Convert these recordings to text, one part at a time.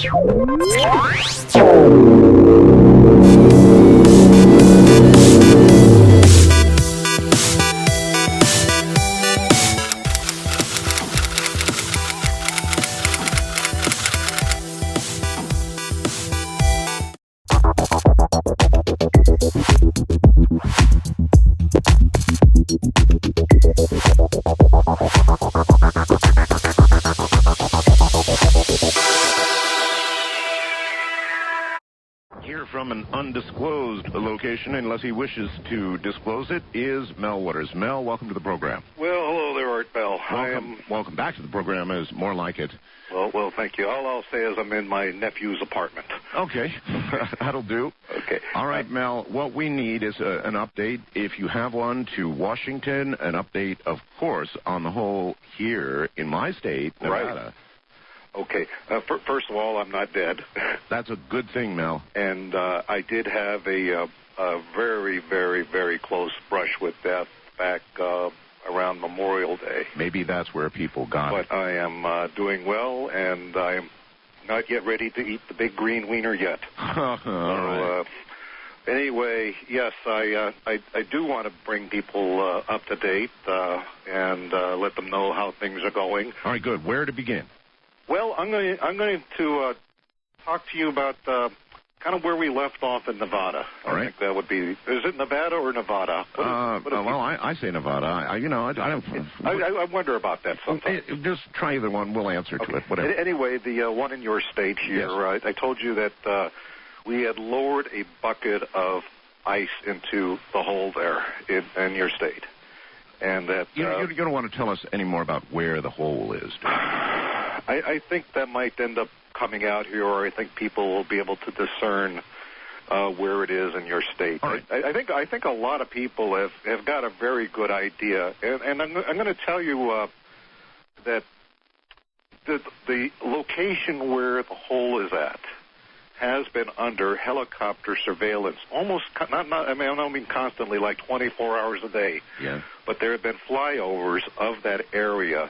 Here from an undisclosed location, unless he wishes to disclose it, is Mel Waters. Mel, welcome to the program. Well, hello there, Art Bell. Welcome back to the program is more like it. Well, thank you. All I'll say is I'm in my nephew's apartment. Okay, that'll do. Okay. All right, Mel, what we need is an update, if you have one, to Washington, an update, of course, on the whole here in my state, Nevada. Right. Okay. First of all, I'm not dead. That's a good thing, Mel. And I did have a very, very, very close brush with death back around Memorial Day. Maybe that's where people got it. But I am doing well, and I am not yet ready to eat the big green wiener yet. All right. Anyway, yes, I do want to bring people up to date and let them know how things are going. All right, good. Where to begin? Well, I'm going to talk to you about kind of where we left off in Nevada. All right. I think that would be. Is it Nevada or Nevada? I say Nevada. I don't. I wonder about that sometimes. Just try either one. We'll answer to it. Whatever. Anyway, the one in your state here. Yes. I told you that we had lowered a bucket of ice into the hole there in your state, and that you don't want to tell us any more about where the hole is. Do you? I think that might end up coming out here, or I think people will be able to discern where it is in your state. All right. I think a lot of people have got a very good idea, and I'm going to tell you that the location where the hole is at has been under helicopter surveillance, almost I don't mean constantly, like 24 hours a day. Yeah. But there have been flyovers of that area.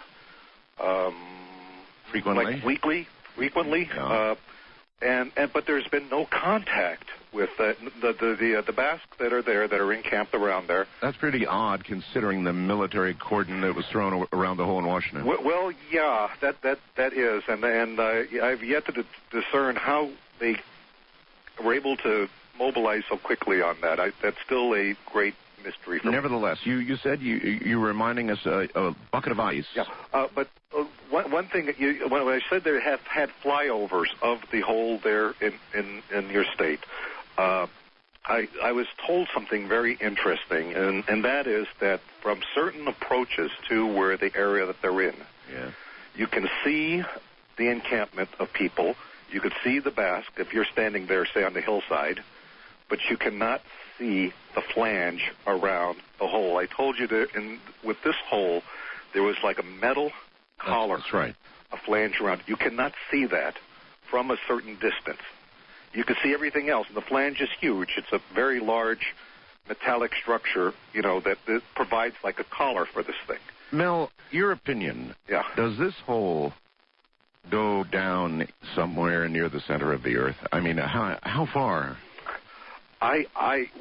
Frequently? Like frequently. Yeah. But there's been no contact with the Basques that are there, that are encamped around there. That's pretty odd, considering the military cordon that was thrown around the hole in Washington. Well, yeah, that is, and I've yet to discern how they were able to mobilize so quickly on that. That's still a great mystery for me. Nevertheless, you said you were reminding us a bucket of ice. Yeah, but one thing when I said they have had flyovers of the hole there in your state, I was told something very interesting, and that is that from certain approaches to where the area that they're in, yeah, you can see the encampment of people. You could see the Basque if you're standing there, say, on the hillside, but you cannot see the flange around the hole. I told you that with this hole, there was like a metal collar. That's right. A flange around. You cannot see that from a certain distance. You can see everything else, and the flange is huge. It's a very large metallic structure, that provides like a collar for this thing. Mel, your opinion. Yeah. Does this hole go down somewhere near the center of the Earth? I mean, how far?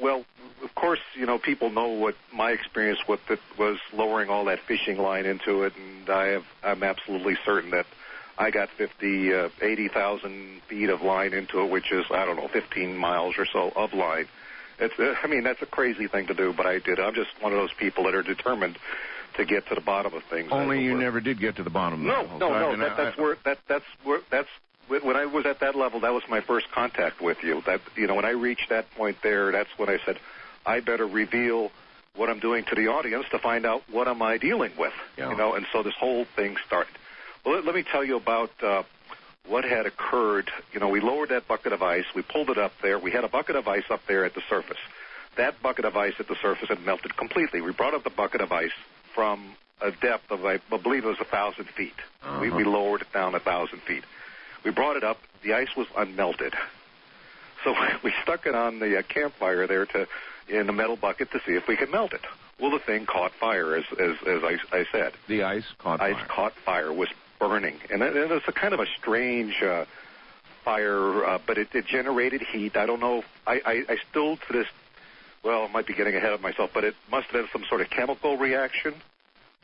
Well, of course, people know what my experience with it was, lowering all that fishing line into it, and I'm absolutely certain that I got 80,000 feet of line into it, which is, 15 miles or so of line. That's a crazy thing to do, but I did. I'm just one of those people that are determined to get to the bottom of things. Only you never did get to the bottom of it. That's when I was at that level, that was my first contact with you. When I reached that point there, that's when I said, I better reveal what I'm doing to the audience to find out what am I dealing with. Yeah. And so this whole thing started. Well, let me tell you about what had occurred. We lowered that bucket of ice. We pulled it up there. We had a bucket of ice up there at the surface. That bucket of ice at the surface had melted completely. We brought up the bucket of ice from a depth of, I believe it was 1,000 feet. Uh-huh. We lowered it down 1,000 feet. We brought it up. The ice was unmelted. So we stuck it on the campfire there in the metal bucket to see if we could melt it. Well, the thing caught fire, as I said. The ice caught fire. Ice caught fire, was burning. And it's a kind of a strange fire, but it generated heat. I don't know. I still to this. Well, I might be getting ahead of myself, but it must have been some sort of chemical reaction.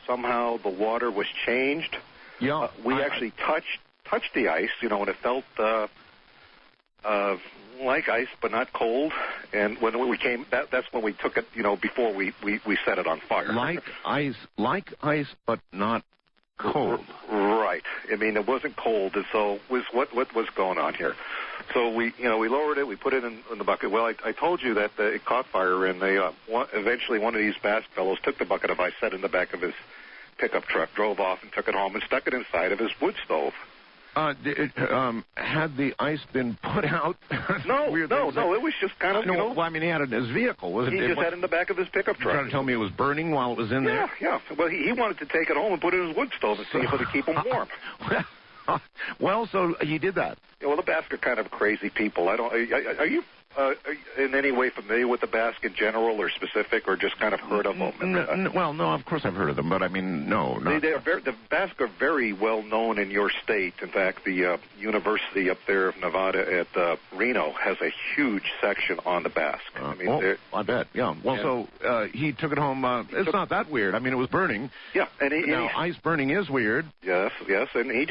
Somehow the water was changed. Yeah, we actually touched the ice, and it felt like ice, but not cold. And when we came, that's when we took it, before we set it on fire. Like ice, but not cold. Right. I mean, it wasn't cold, and so what was going on here? So we lowered it, we put it in the bucket. Well, I told you that it caught fire, and they eventually one of these Basque fellows took the bucket of ice, set it in the back of his pickup truck, drove off, and took it home and stuck it inside of his wood stove. Had the ice been put out? No, it was just kind of, Well, I mean, he had it in his vehicle. Was it? He just had it in the back of his pickup truck. You're trying to tell me it was burning while it was in there? Yeah. Well, he wanted to take it home and put it in his wood stove and see if it would keep him warm. Well, so he did that. Yeah, well, the Basque are kind of crazy people. Are you in any way familiar with the Basque in general, or specific, or just kind of heard of them? Well, no, of course I've heard of them, but I mean, no. The Basque are very well known in your state. In fact, the university up there of Nevada at Reno has a huge section on the Basque. I bet. Yeah. Well, so he took it home. It's not that weird. I mean, it was burning. Yeah, and ice burning is weird. Yes, and he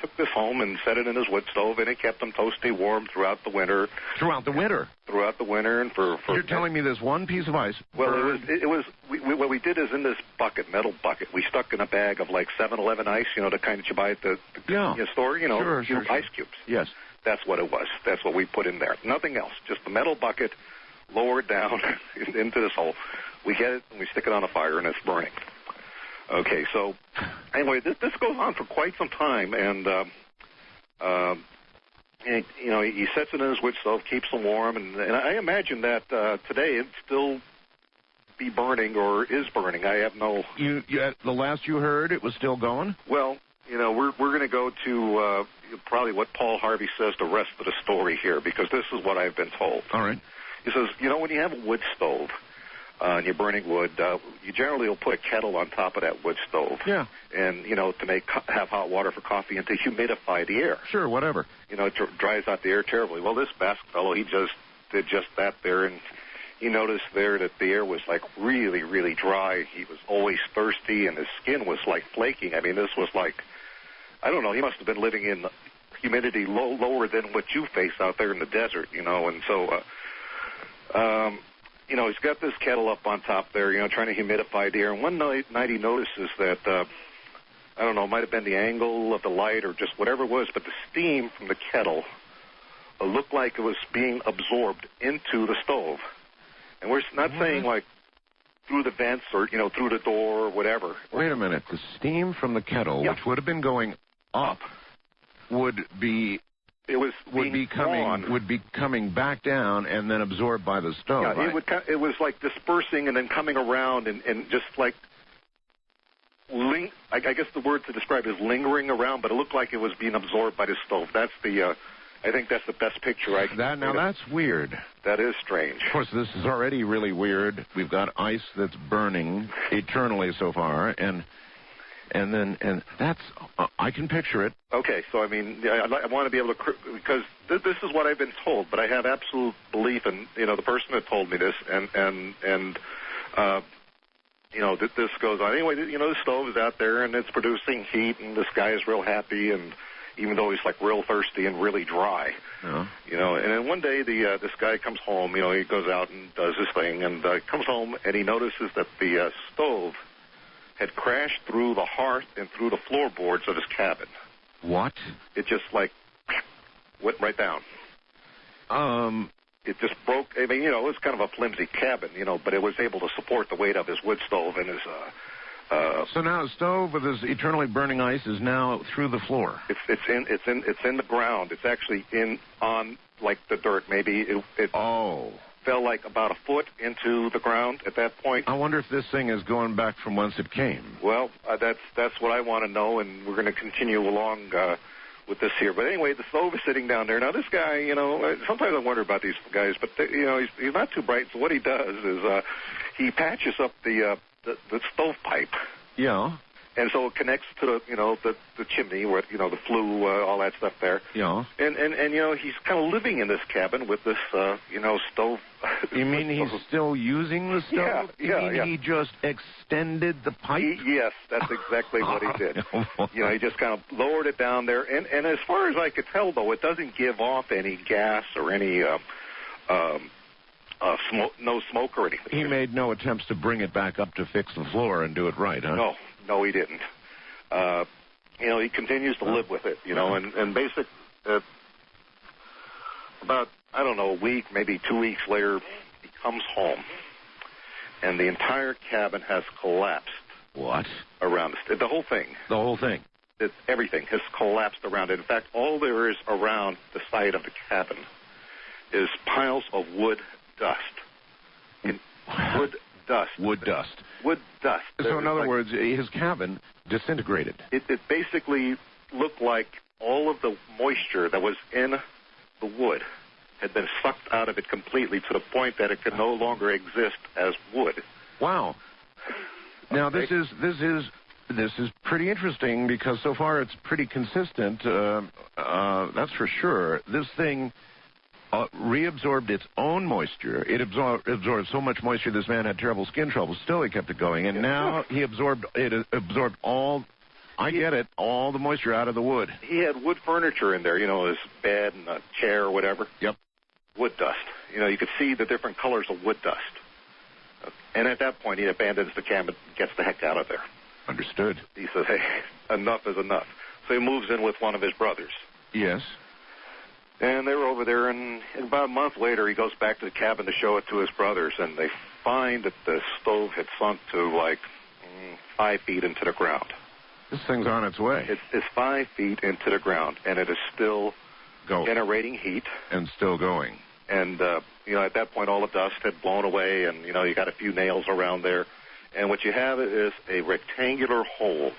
took this home and set it in his wood stove, and it kept him toasty warm throughout the winter. Throughout the winter, and for you're telling me there's one piece of ice. Well, what we did is in this metal bucket, we stuck in a bag of like 7-Eleven ice, the kind that you buy at the store, sure. Ice cubes. Yes, that's what it was. That's what we put in there. Nothing else. Just the metal bucket lowered down into this hole. We get it and we stick it on a fire, and it's burning. Okay, so anyway, this goes on for quite some time, and he sets it in his wood stove, keeps them warm, and I imagine that today it'd still be burning or is burning. I have no. The last you heard, it was still going? Well, we're going to go to probably what Paul Harvey says the rest of the story here, because this is what I've been told. All right. He says, when you have a wood stove, and you're burning wood, you generally will put a kettle on top of that wood stove. Yeah. And, to have hot water for coffee and to humidify the air. Sure, whatever. It dries out the air terribly. Well, this Basque fellow, he just did just that there, and he noticed there that the air was, like, really, really dry. He was always thirsty, and his skin was, like, flaking. I mean, this was like, I don't know, he must have been living in humidity lower than what you face out there in the desert, and so, he's got this kettle up on top there, trying to humidify the air. And one night he notices that, I don't know, it might have been the angle of the light or just whatever it was, but the steam from the kettle looked like it was being absorbed into the stove. And we're not saying, like, through the vents or, through the door or whatever. Wait a minute. The steam from the kettle, which would have been going up, would be coming back down and then absorbed by the stove. Yeah, right? It was like dispersing and then coming around and just like I guess the word to describe is lingering around, but it looked like it was being absorbed by the stove. That's I think that's the best picture I can. That's weird. That is strange. Of course, this is already really weird. We've got ice that's burning eternally so far, and that's I can picture it. Okay, so I mean, I want to be able to, because this is what I've been told, but I have absolute belief in the person that told me this, and this goes on anyway. The stove is out there and it's producing heat, and this guy is real happy, and even though he's like real thirsty and really dry, and then one day this guy comes home. He goes out and does his thing, and comes home and he notices that the stove had crashed through the hearth and through the floorboards of his cabin. What? It just, like, went right down. It just broke. I mean, it was kind of a flimsy cabin, but it was able to support the weight of his wood stove and his... So now a stove with this eternally burning ice is now through the floor. It's in the ground. It's actually on, like, the dirt. Maybe it fell like about a foot into the ground at that point. I wonder if this thing is going back from whence it came. Well, that's what I want to know, and we're going to continue along with this here. But anyway, the stove is sitting down there. Now, this guy, sometimes I wonder about these guys, but, he's not too bright, so what he does is he patches up the stovepipe. Yeah. And so it connects to the chimney where the flue, all that stuff there. Yeah. And he's kind of living in this cabin with this stove. You mean he's still using the stove? Yeah. He just extended the pipe? Yes, that's exactly what he did. He just kind of lowered it down there. And as far as I could tell, though, it doesn't give off any gas or any no smoke or anything. He made no attempts to bring it back up to fix the floor and do it right, huh? No, he didn't. He continues to live with it, and basically about, I don't know, a week, maybe 2 weeks later, he comes home, and the entire cabin has collapsed. What? Around it. The whole thing. The whole thing? Everything has collapsed around it. In fact, all there is around the side of the cabin is piles of wood dust. Wood dust. Wood dust. Wood dust. So in other words, his cabin disintegrated. It basically looked like all of the moisture that was in the wood had been sucked out of it completely to the point that it could no longer exist as wood. Wow. Now this is pretty interesting because so far it's pretty consistent. That's for sure. This thing reabsorbed its own moisture. It absorbed so much moisture this man had terrible skin trouble. Still, he kept it going, and now he absorbed all. I get it, all the moisture out of the wood. He had wood furniture in there, his bed and a chair or whatever. Yep. Wood dust. You could see the different colors of wood dust. And at that point, he abandons the cabin, gets the heck out of there. Understood. He says, hey, enough is enough. So he moves in with one of his brothers. Yes. And they were over there, and about a month later, he goes back to the cabin to show it to his brothers, and they find that the stove had sunk to 5 feet into the ground. This thing's on its way. It's 5 feet into the ground, and it is still generating heat. And still going. And, at that point, all the dust had blown away, and, you got a few nails around there. And what you have is a rectangular hole,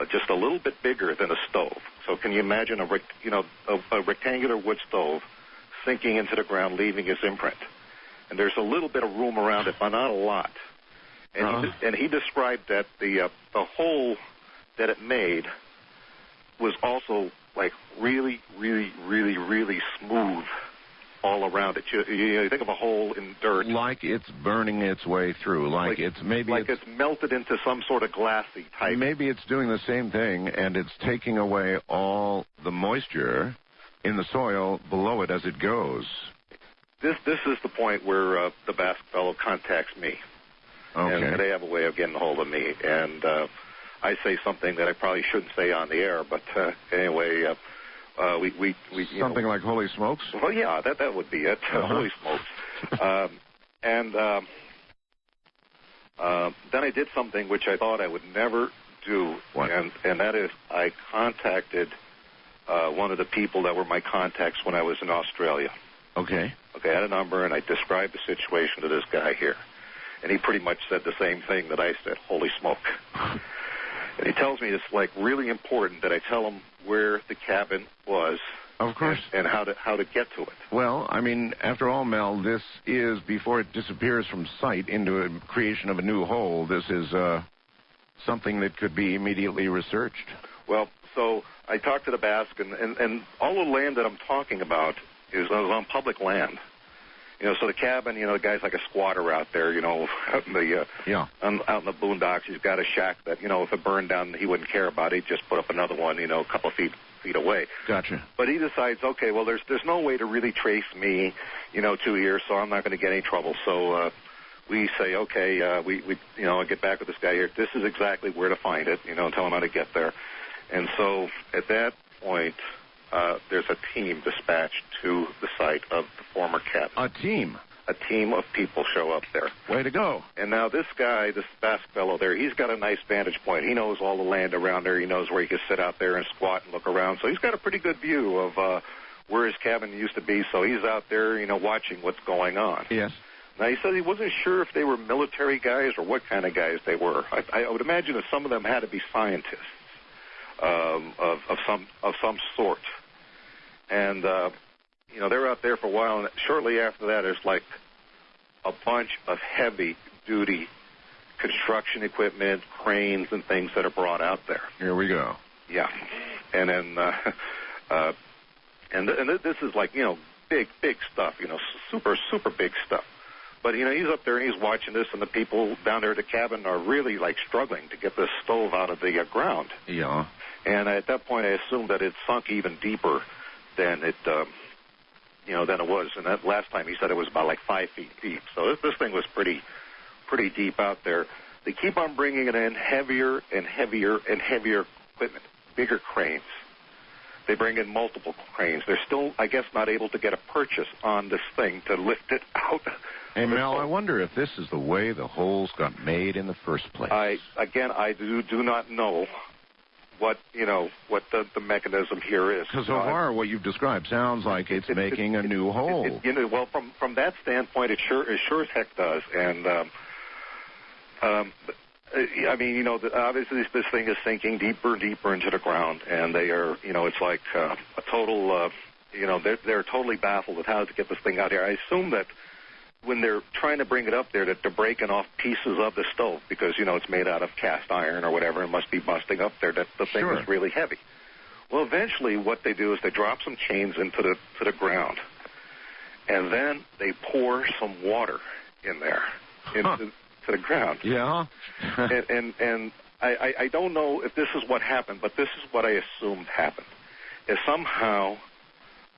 just a little bit bigger than a stove. So can you imagine a rectangular wood stove sinking into the ground, leaving its imprint? And there's a little bit of room around it, but not a lot. And he described that the hole that it made was also really, really, really, really smooth all around it. You think of a hole in dirt. Like it's burning its way through. Like it's melted into some sort of glassy type. Maybe it's doing the same thing, and it's taking away all the moisture in the soil below it as it goes. This is the point where the Basque fellow contacts me. Okay. And they have a way of getting a hold of me. And I say something that I probably shouldn't say on the air, but anyway... we something like holy smokes? Well, yeah, that would be it. Holy smokes. Then I did something which I thought I would never do. What? And that is I contacted one of the people that were my contacts when I was in Australia. Okay. I had a number, and I described the situation to this guy here. And he pretty much said the same thing that I said, holy smoke. And he tells me it's really important that I tell him where the cabin was. Of course. And how to get to it. Well, I mean, after all, Mel, this is, before it disappears from sight into a creation of a new hole, this is something that could be immediately researched. Well, so I talked to the Basque, and all the land that I'm talking about is on public land. So the cabin, the guy's like a squatter out there, out in the out in the boondocks. He's got a shack that, if it burned down, he wouldn't care about it. He'd just put up another one, a couple feet away. Gotcha. But he decides, okay, well, there's no way to really trace me, to here, so I'm not going to get any trouble. So we say, okay, we get back with this guy here. This is exactly where to find it, tell him how to get there. And so at that point, there's a team dispatched to the site of the former cabin. A team? A team of people show up there. Way to go. And now this guy, this Basque fellow there, he's got a nice vantage point. He knows all the land around there. He knows where he can sit out there and squat and look around. So he's got a pretty good view of where his cabin used to be. So he's out there, watching what's going on. Yes. Now, he said he wasn't sure if they were military guys or what kind of guys they were. I would imagine that some of them had to be scientists of some sort. And, they're out there for a while, and shortly after that, there's a bunch of heavy-duty construction equipment, cranes, and things that are brought out there. Here we go. Yeah, and then this is like big stuff, super big stuff. But he's up there and he's watching this, and the people down there at the cabin are really like struggling to get this stove out of the ground. Yeah. And at that point, I assumed that it sunk even deeper than it than it was. And that last time he said it was about like 5 feet deep. So this thing was pretty deep out there. They keep on bringing it in heavier and heavier and heavier equipment, bigger cranes. They bring in multiple cranes. They're still, I guess, not able to get a purchase on this thing to lift it out. Hey, Mel, I wonder if this is the way the holes got made in the first place. I do not know what the mechanism here is. Because so far, what you've described sounds like it's making a new hole. Well, from that standpoint, it sure as heck does. And obviously this thing is sinking deeper and deeper into the ground, and they are, it's like a total, they're totally baffled with how to get this thing out here. I assume that when they're trying to bring it up there, that they're breaking off pieces of the stove because, it's made out of cast iron or whatever, and must be busting up there, that the thing is really heavy. Well, eventually what they do is they drop some chains into the ground, and then they pour some water in there into the ground. Yeah. and I don't know if this is what happened, but this is what I assumed happened, is somehow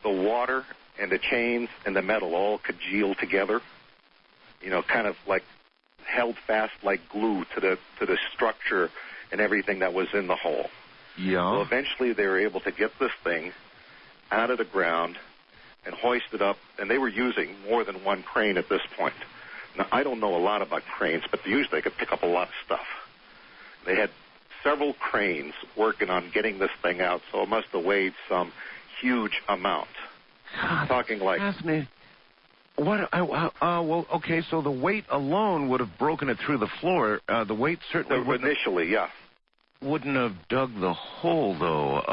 the water and the chains and the metal all congealed together, kind of like held fast like glue to the structure and everything that was in the hole. Yeah. Well, eventually they were able to get this thing out of the ground and hoist it up, and they were using more than one crane at this point. Now, I don't know a lot about cranes, but usually they could pick up a lot of stuff. They had several cranes working on getting this thing out, so it must have weighed some huge amount. God, talking like fascinating. What? Well, okay. So the weight alone would have broken it through the floor. The weight certainly initially, yeah, wouldn't have dug the hole, though.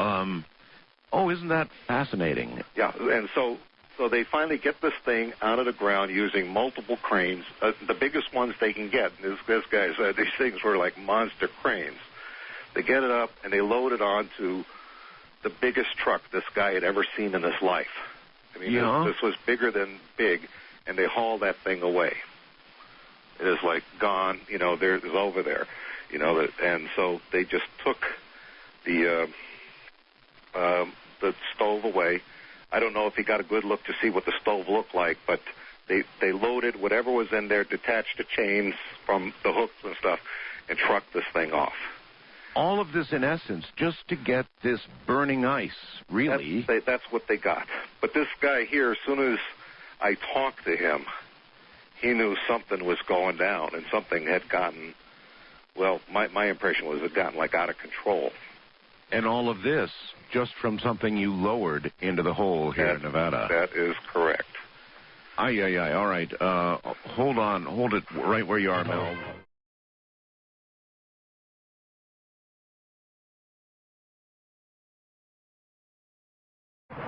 Isn't that fascinating? Yeah, and so they finally get this thing out of the ground using multiple cranes, the biggest ones they can get. This guy said these things were like monster cranes. They get it up and they load it onto the biggest truck this guy had ever seen in his life. I mean, this was bigger than big, and they haul that thing away. It is like gone, it's over there, and so they just took the stove away. I don't know if he got a good look to see what the stove looked like, but they loaded whatever was in there, detached the chains from the hooks and stuff, and trucked this thing off. All of this, in essence, just to get this burning ice, really. That's what they got. But this guy here, as soon as I talked to him, he knew something was going down, and something had gotten, well, my impression was it had gotten, like, out of control. And all of this just from something you lowered into the hole here in Nevada. That is correct. All right. Hold it right where you are, Mel.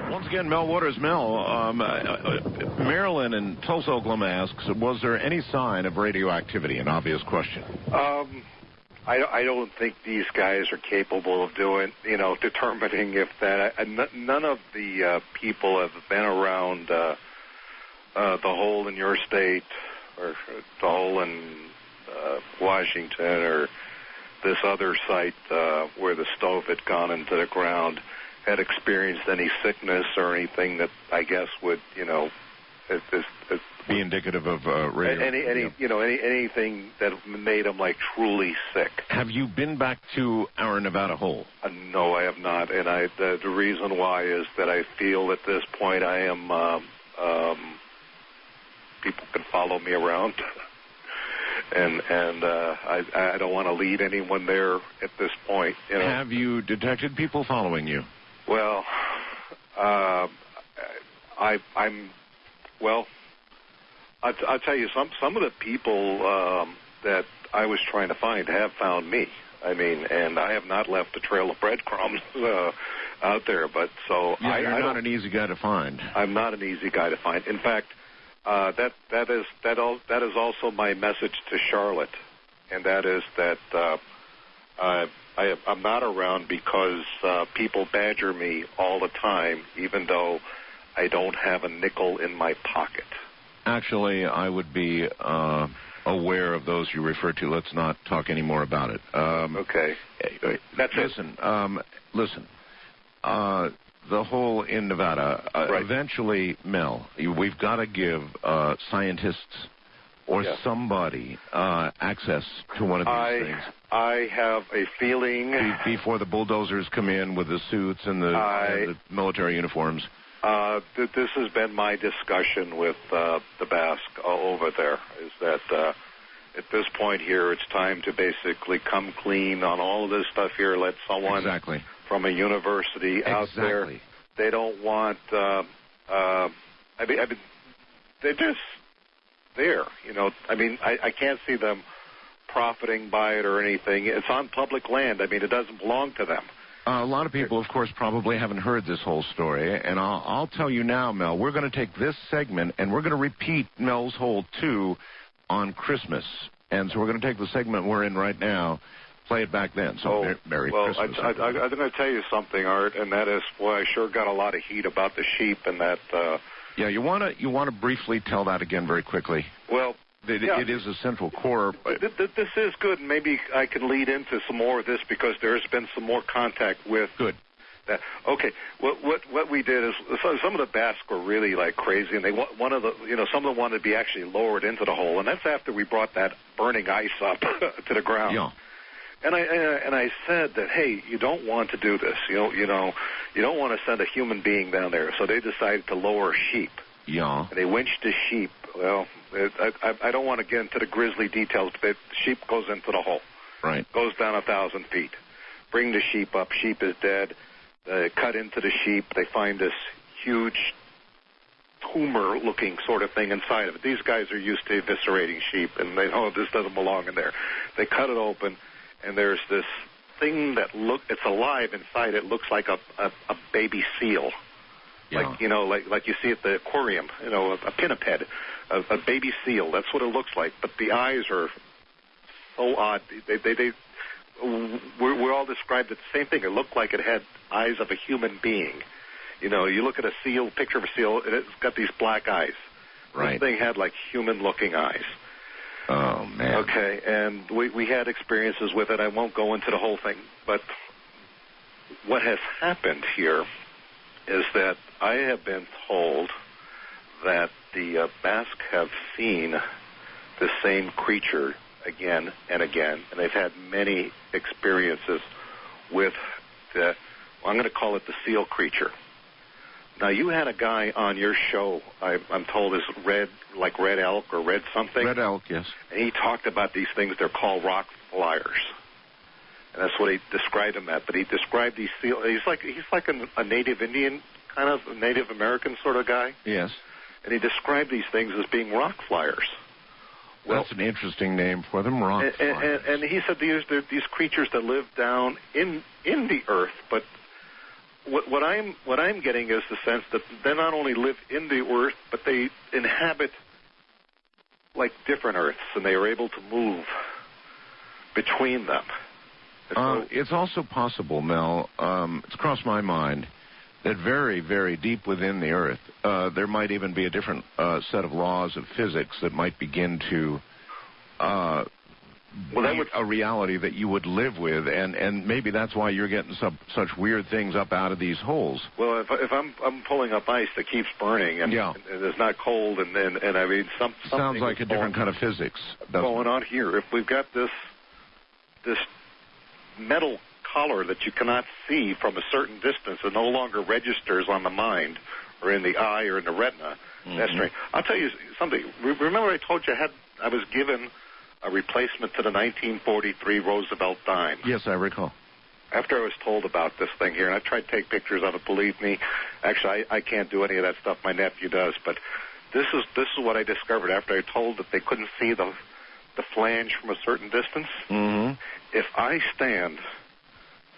Once again, Mel Waters. Mel, Marilyn in Tulsa, Oklahoma asks, was there any sign of radioactivity? An obvious question. I don't think these guys are capable of determining if that. None of the people have been around the hole in your state or the hole in Washington or this other site where the stove had gone into the ground, had experienced any sickness or anything that I guess would, be indicative of anything that made them like truly sick. Have you been back to our Nevada hole? No, I have not, and the reason why is that I feel at this point I am people can follow me around. And I don't want to lead anyone there at this point. Have you detected people following you? Well, I'll tell you, some of the people that I was trying to find have found me. I mean, and I have not left a trail of breadcrumbs out there. But so you're not an easy guy to find. I'm not an easy guy to find. In fact, that is also my message to Charlotte. and that is that I'm not around because people badger me all the time, even though I don't have a nickel in my pocket. Actually, I would be aware of those you refer to. Let's not talk any more about it. Okay. That's listen. Listen. The hole in Nevada. Right. Eventually, Mel, we've got to give scientists or somebody access to one of these things. I have a feeling before the bulldozers come in with the suits and the military uniforms. This has been my discussion with the Basque over there, is that at this point here, it's time to basically come clean on all of this stuff here. Let someone from a university out there. They don't want. I mean, they're just there. You know, I mean, I can't see them profiting by it or anything. It's on public land. I mean, it doesn't belong to them. A lot of people, of course, probably haven't heard this whole story, and I'll tell you now, Mel, we're going to take this segment, and we're going to repeat Mel's Hole 2 on Christmas. And so we're going to take the segment we're in right now, play it back then. So Merry Christmas. I'm going to tell you something, Art, and that is, boy, I sure got a lot of heat about the sheep and that... Yeah, you want to briefly tell that again very quickly? Well... It is a central core. This is good. Maybe I can lead into some more of this because there's been some more contact with. Good. That. Okay. What we did is some of the Basque were really like crazy, and they some of them wanted to be actually lowered into the hole, and that's after we brought that burning ice up to the ground. Yeah. And I said that, hey, you don't want to do this. You don't want to send a human being down there. So they decided to lower sheep. Yeah. And they winched the sheep. Well, I don't want to get into the grisly details, but the sheep goes into the hole. Right. Goes down 1,000 feet. Bring the sheep up. Sheep is dead. They cut into the sheep. They find this huge tumor-looking sort of thing inside of it. These guys are used to eviscerating sheep, and they know this doesn't belong in there. They cut it open, and there's this thing that it's alive inside. It looks like a baby seal. Yeah. Like you see at the aquarium, a pinniped, a baby seal. That's what it looks like. But the eyes are so odd. We're all described as the same thing. It looked like it had eyes of a human being. You look at a seal, picture of a seal, and it's got these black eyes. Right. This thing had like human-looking eyes. Oh, man. Okay, and we had experiences with it. I won't go into the whole thing. But what has happened here is that I have been told that the Basque have seen the same creature again and again, and they've had many experiences with I'm going to call it the seal creature. Now, you had a guy on your show, I'm told is red elk or red something. Red elk, yes. And he talked about these things. They're called rock flyers. And that's what he described them at. But he described these seals. He's like a Native Indian, kind of a Native American sort of guy. Yes. And he described these things as being rock flyers. Well, that's an interesting name for them, rock flyers. And he said they're these creatures that live down in the earth. But what I'm getting is the sense that they not only live in the earth, but they inhabit like different earths, and they are able to move between them. It's also possible, Mel, it's crossed my mind, that very, very deep within the Earth, there might even be a different set of laws of physics that might begin to be a reality that you would live with, and maybe that's why you're getting such weird things up out of these holes. Well, if I'm pulling up ice that keeps burning, and it's not cold, and I mean, something sounds like a different kind of physics going on here. If we've got this metal color that you cannot see from a certain distance and no longer registers on the mind or in the eye or in the retina. Mm-hmm. That's strange. I'll tell you something. Remember I told you I was given a replacement to the 1943 Roosevelt dime? Yes, I recall. After I was told about this thing here, and I tried to take pictures of it, believe me. Actually, I can't do any of that stuff. My nephew does. But this is what I discovered after I told that they couldn't see the flange from a certain distance. Mm-hmm. If I stand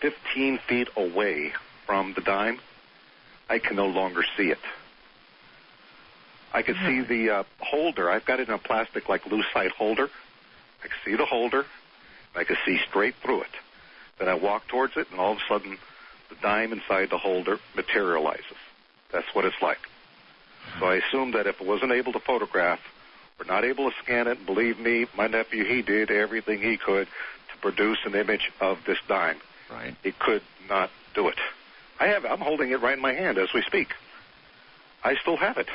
15 feet away from the dime, I can no longer see it. I can see the holder. I've got it in a plastic like lucite holder. I can see the holder. I could see straight through it. Then I walk towards it, and all of a sudden, the dime inside the holder materializes. That's what it's like. So I assumed that if I wasn't able to photograph or not able to scan it, and believe me, my nephew, he did everything he could to produce an image of this dime. Right. He could not do it. I'm holding it right in my hand as we speak. I still have it.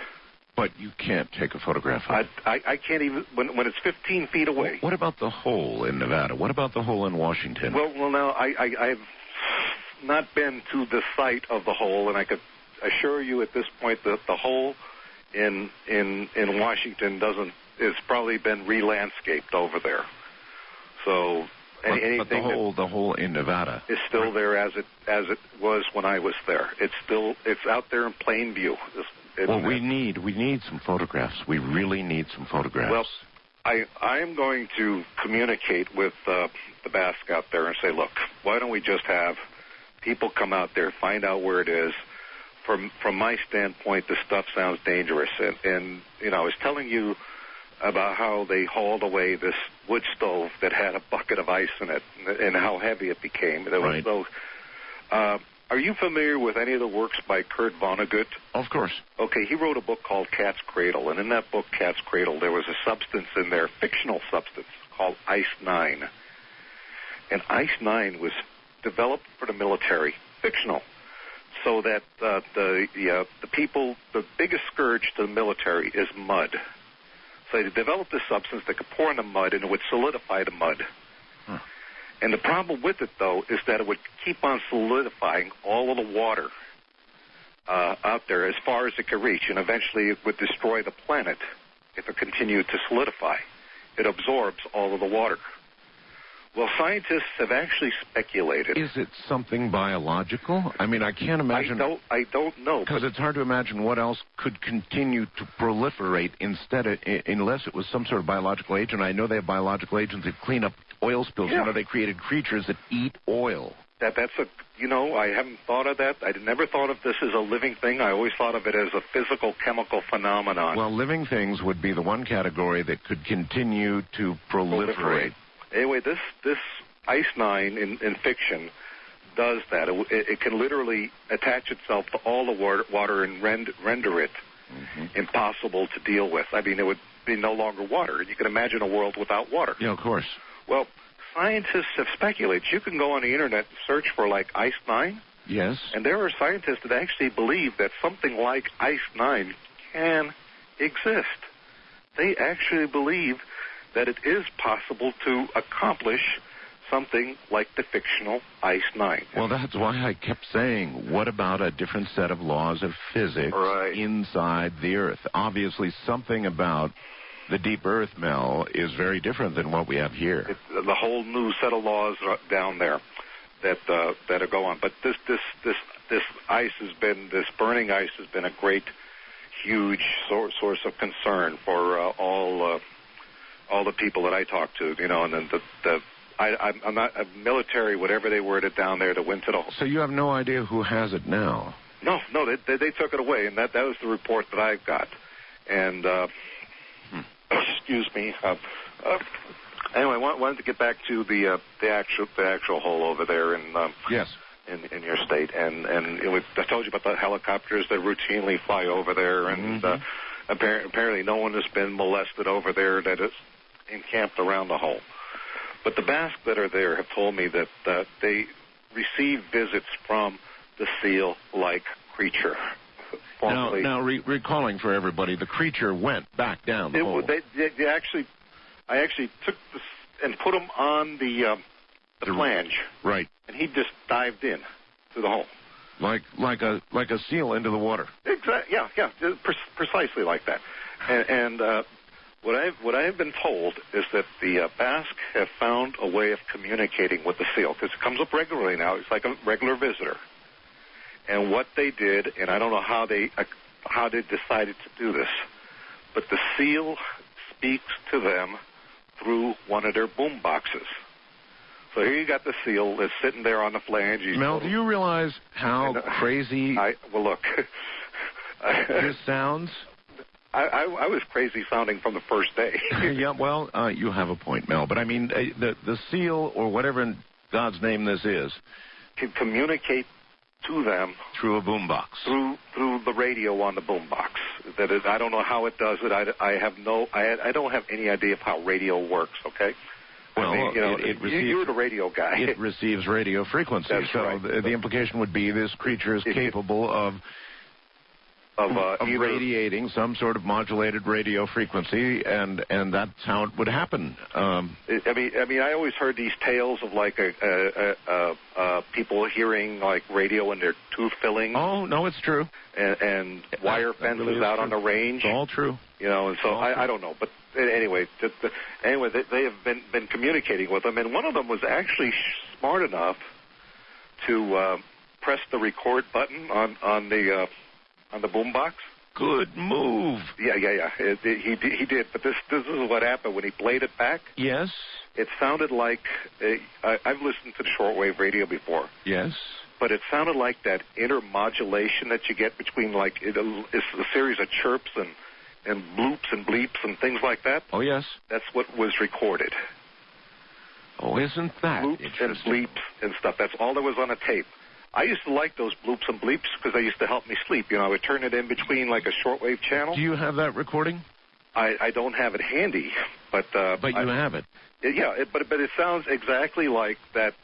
But you can't take a photograph of it. I can't even, when it's 15 feet away. What about the hole in Nevada? What about the hole in Washington? Well, now, I've not been to the site of the hole, and I could assure you at this point that the hole in Washington it's probably been re-landscaped over there. So but the hole in Nevada is still there as it was when I was there. It's out there in plain view. We need some photographs. We really need some photographs. Well, I am going to communicate with the Basque out there and say, look, why don't we just have people come out there, find out where it is. From my standpoint, this stuff sounds dangerous. And I was telling you about how they hauled away this wood stove that had a bucket of ice in it and how heavy it became. Right. Are you familiar with any of the works by Kurt Vonnegut? Of course. Okay, he wrote a book called Cat's Cradle, and in that book, Cat's Cradle, there was a substance in there, fictional substance, called Ice-9. And Ice-9 was developed for the military, fictional, so that the people, the biggest scourge to the military is mud. So they developed this substance that could pour in the mud, and it would solidify the mud. Huh. And the problem with it, though, is that it would keep on solidifying all of the water out there as far as it could reach, and eventually it would destroy the planet if it continued to solidify. It absorbs all of the water. Well, scientists have actually speculated. Is it something biological? I mean, I can't imagine. I don't know. Because it's hard to imagine what else could continue to proliferate unless it was some sort of biological agent. I know they have biological agents that clean up oil spills. Yeah. They created creatures that eat oil. I haven't thought of that. I never thought of this as a living thing. I always thought of it as a physical, chemical phenomenon. Well, living things would be the one category that could continue to proliferate. Anyway, this Ice-9 in fiction does that. It can literally attach itself to all the water and render it impossible to deal with. I mean, it would be no longer water. You can imagine a world without water. Yeah, of course. Well, scientists have speculated. You can go on the Internet and search for, like, Ice-9. Yes. And there are scientists that actually believe that something like Ice-9 can exist. They actually believe that it is possible to accomplish something like the fictional Ice-9. Well, that's why I kept saying, what about a different set of laws of physics inside the Earth? Obviously, something about the deep Earth, Mel, is very different than what we have here. It's the whole new set of laws down there that go on. But this ice has been, this burning ice has been a great, huge source of concern for all the people that I talk to, and then I'm not a military, whatever they worded down there, that went to the. So you have no idea who has it now? No, they took it away, and that was the report that I got. And excuse me. Anyway, I wanted to get back to the actual hole over there in yes. In your state, and I told you about the helicopters that routinely fly over there, and apparently no one has been molested over there that is encamped around the hole. But the Basque that are there have told me that they receive visits from the seal-like creature. Now recalling for everybody, the creature went back down the hole. I actually took this and put him on the flange. Right. And he just dived in to the hole. Like a seal into the water. Exactly. Yeah, precisely like that. And what I have been told is that the Basque have found a way of communicating with the seal, because it comes up regularly now. It's like a regular visitor. And what they did, and I don't know how they decided to do this, but the seal speaks to them through one of their boom boxes. So here you got the seal that's sitting there on the flange. Mel, do you realize how crazy look. this sounds? I was crazy sounding from the first day. Yeah, well, you have a point, Mel. But I mean, the seal or whatever in God's name this is can communicate to them through a boombox. Through the radio on the boombox. That is, I don't know how it does it. I don't have any idea of how radio works. Okay. Well, I mean, it receives, you're the radio guy. It receives radio frequency. That's so right. The implication would be this creature is capable of radiating some sort of modulated radio frequency, and that's how it would happen. I mean, I always heard these tales of like people hearing like radio in their tooth filling. Oh no, it's true. And wire fences really out on the range. It's all true. You know, and so I don't know, but anyway, they have been communicating with them, and one of them was actually smart enough to press the record button on the boombox. Good move. Yeah. He did, but this is what happened when he played it back. Yes. It sounded like I've listened to the shortwave radio before. Yes. But it sounded like that intermodulation that you get between it's a series of chirps and bloops and bleeps and things like that. Oh, yes. That's what was recorded. Oh, isn't that bloops and bleeps and stuff. That's all there was on a tape. I used to like those bloops and bleeps because they used to help me sleep. You know, I would turn it in between like a shortwave channel. Do you have that recording? I don't have it handy, but you have it. Yeah, but it sounds exactly like that.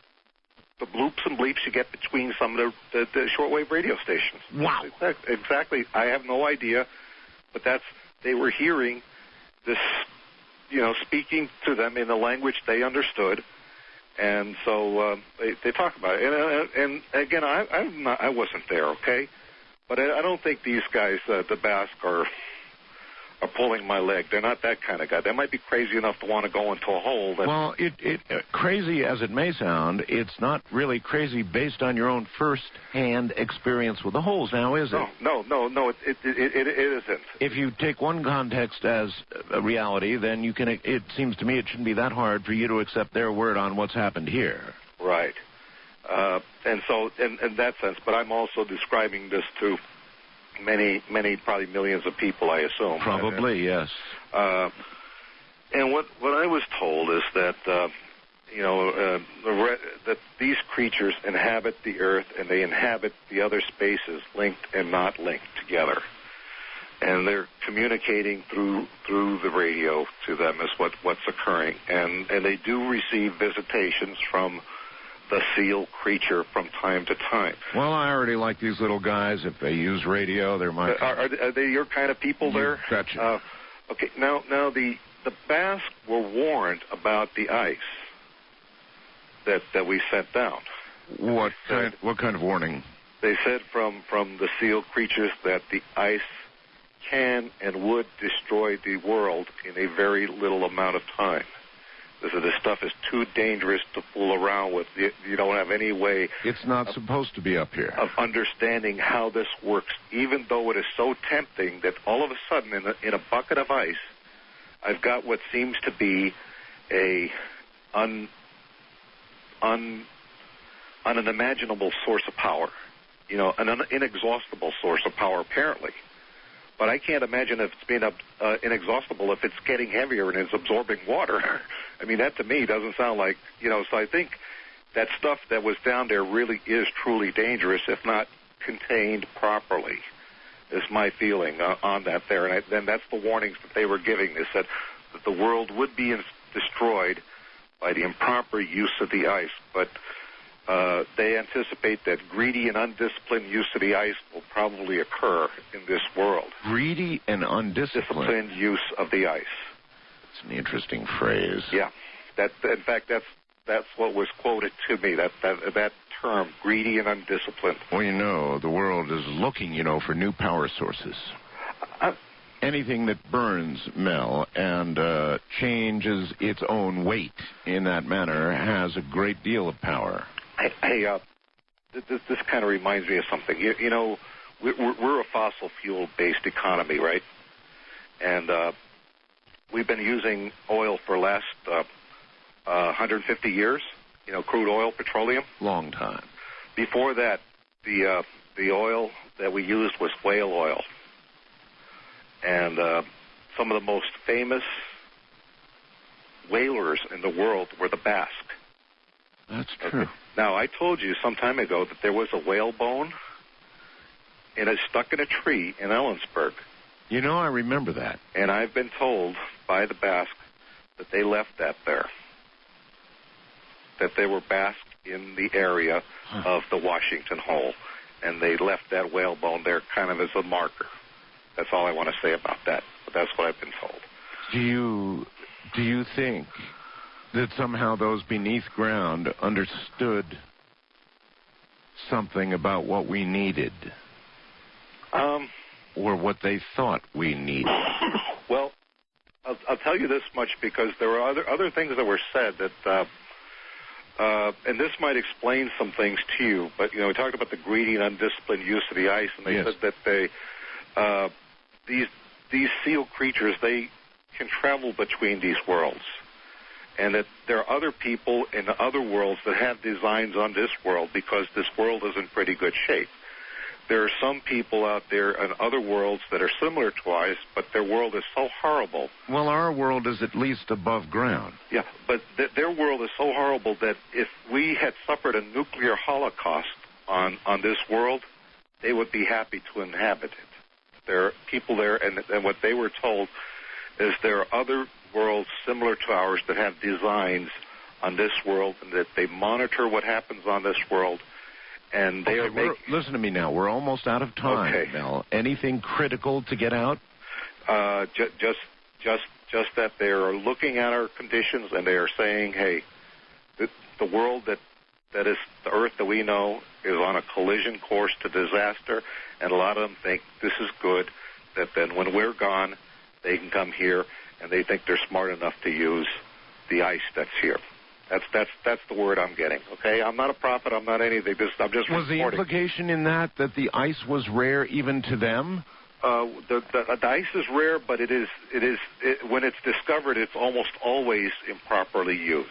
The bloops and bleeps you get between some of the shortwave radio stations. Wow. Exactly. I have no idea, but they were hearing this, speaking to them in the language they understood, and so they talk about it. And again, I wasn't there, okay, but I don't think these guys, the Basque, are pulling my leg. They're not that kind of guy. They might be crazy enough to want to go into a hole. Well, crazy as it may sound, it's not really crazy based on your own first-hand experience with the holes, now, is it? No, it isn't. If you take one context as a reality, then you can. It seems to me it shouldn't be that hard for you to accept their word on what's happened here. Right. And so, in that sense, but I'm also describing this to many, probably millions of people, I assume. Probably, yes. And what I was told is that that these creatures inhabit the Earth and they inhabit the other spaces, linked and not linked together, and they're communicating through the radio to them is what's occurring, and they do receive visitations from the seal creature from time to time. Well, I already like these little guys. If they use radio, they're my... Are they your kind of people there? Gotcha. Okay, now the Basque were warned about the ice that we sent down. What kind of warning? They said from the seal creatures that the ice can and would destroy the world in a very little amount of time. This stuff is too dangerous to fool around with. You don't have any way... It's not supposed to be up here. ...of understanding how this works, even though it is so tempting that all of a sudden in a bucket of ice, I've got what seems to be an unimaginable source of power, an inexhaustible source of power, apparently. But I can't imagine if it's being inexhaustible if it's getting heavier and it's absorbing water. I mean, that to me doesn't sound like, so I think that stuff that was down there really is truly dangerous if not contained properly, is my feeling on that there. And then that's the warnings that they were giving. They said that the world would be destroyed by the improper use of the ice, but they anticipate that greedy and undisciplined use of the ice will probably occur in this world. Greedy and undisciplined? Disciplined use of the ice. It's an interesting phrase. Yeah. In fact, that's what was quoted to me, that term, greedy and undisciplined. Well, the world is looking, for new power sources. Anything that burns, Mel, and changes its own weight in that manner has a great deal of power. This kind of reminds me of something. We're a fossil fuel-based economy, right? And we've been using oil for the last 150 years, crude oil, petroleum. Long time. Before that, the oil that we used was whale oil. And some of the most famous whalers in the world were the Basque. That's true. Okay. Now, I told you some time ago that there was a whale bone, and it's stuck in a tree in Ellensburg. You know, I remember that. And I've been told by the Basque that they left that there, that they were Basque in the area of the Washington Hole, and they left that whale bone there kind of as a marker. That's all I want to say about that, but that's what I've been told. Do you think that somehow those beneath ground understood something about what we needed? Or what they thought we needed? Well, I'll tell you this much, because there were other things that were said that, and this might explain some things to you, but, we talked about the greedy and undisciplined use of the ice, and they said that these seal creatures, they can travel between these worlds, and that there are other people in other worlds that have designs on this world because this world is in pretty good shape. There are some people out there in other worlds that are similar to ours, but their world is so horrible. Well, our world is at least above ground. Yeah, but their world is so horrible that if we had suffered a nuclear holocaust on this world, they would be happy to inhabit it. There are people there, and what they were told is there are other worlds similar to ours that have designs on this world, and that they monitor what happens on this world. And they are listen to me now. We're almost out of time, Mel. Anything critical to get out? Just that they are looking at our conditions, and they are saying, hey, the world that is the Earth that we know is on a collision course to disaster, and a lot of them think this is good, that then when we're gone, they can come here, and they think they're smart enough to use the ice that's here. That's the word I'm getting. Okay, I'm not a prophet. I'm not anything. I'm just was reporting. The implication in that the ice was rare even to them? The ice is rare, but it is when it's discovered, it's almost always improperly used.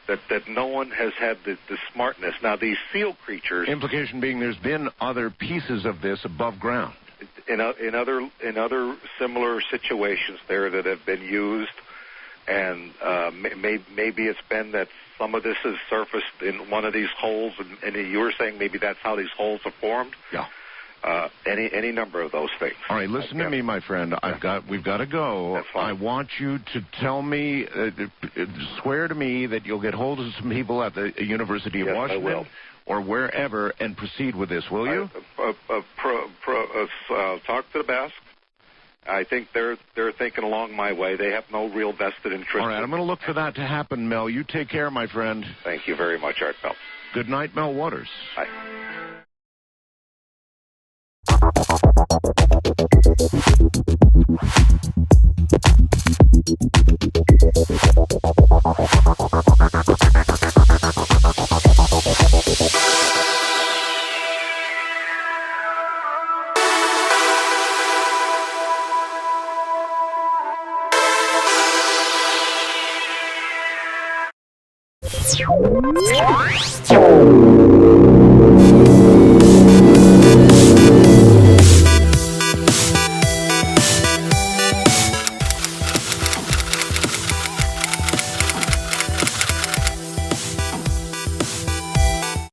That no one has had the smartness. Now these seal creatures. Implication being there's been other pieces of this above ground. In other similar situations there that have been used. And maybe it's been that some of this has surfaced in one of these holes, and you were saying maybe that's how these holes are formed. Yeah. Any number of those things. All right, listen to me, my friend. We've got to go. That's fine. I want you to tell me, swear to me that you'll get hold of some people at the University of Washington, I will. Or wherever, and proceed with this. Will you? Talk to the Basque. I think they're thinking along my way. They have no real vested interest. All right, I'm going to look for that to happen, Mel. You take care, my friend. Thank you very much, Art Bell. Good night, Mel Waters. Bye.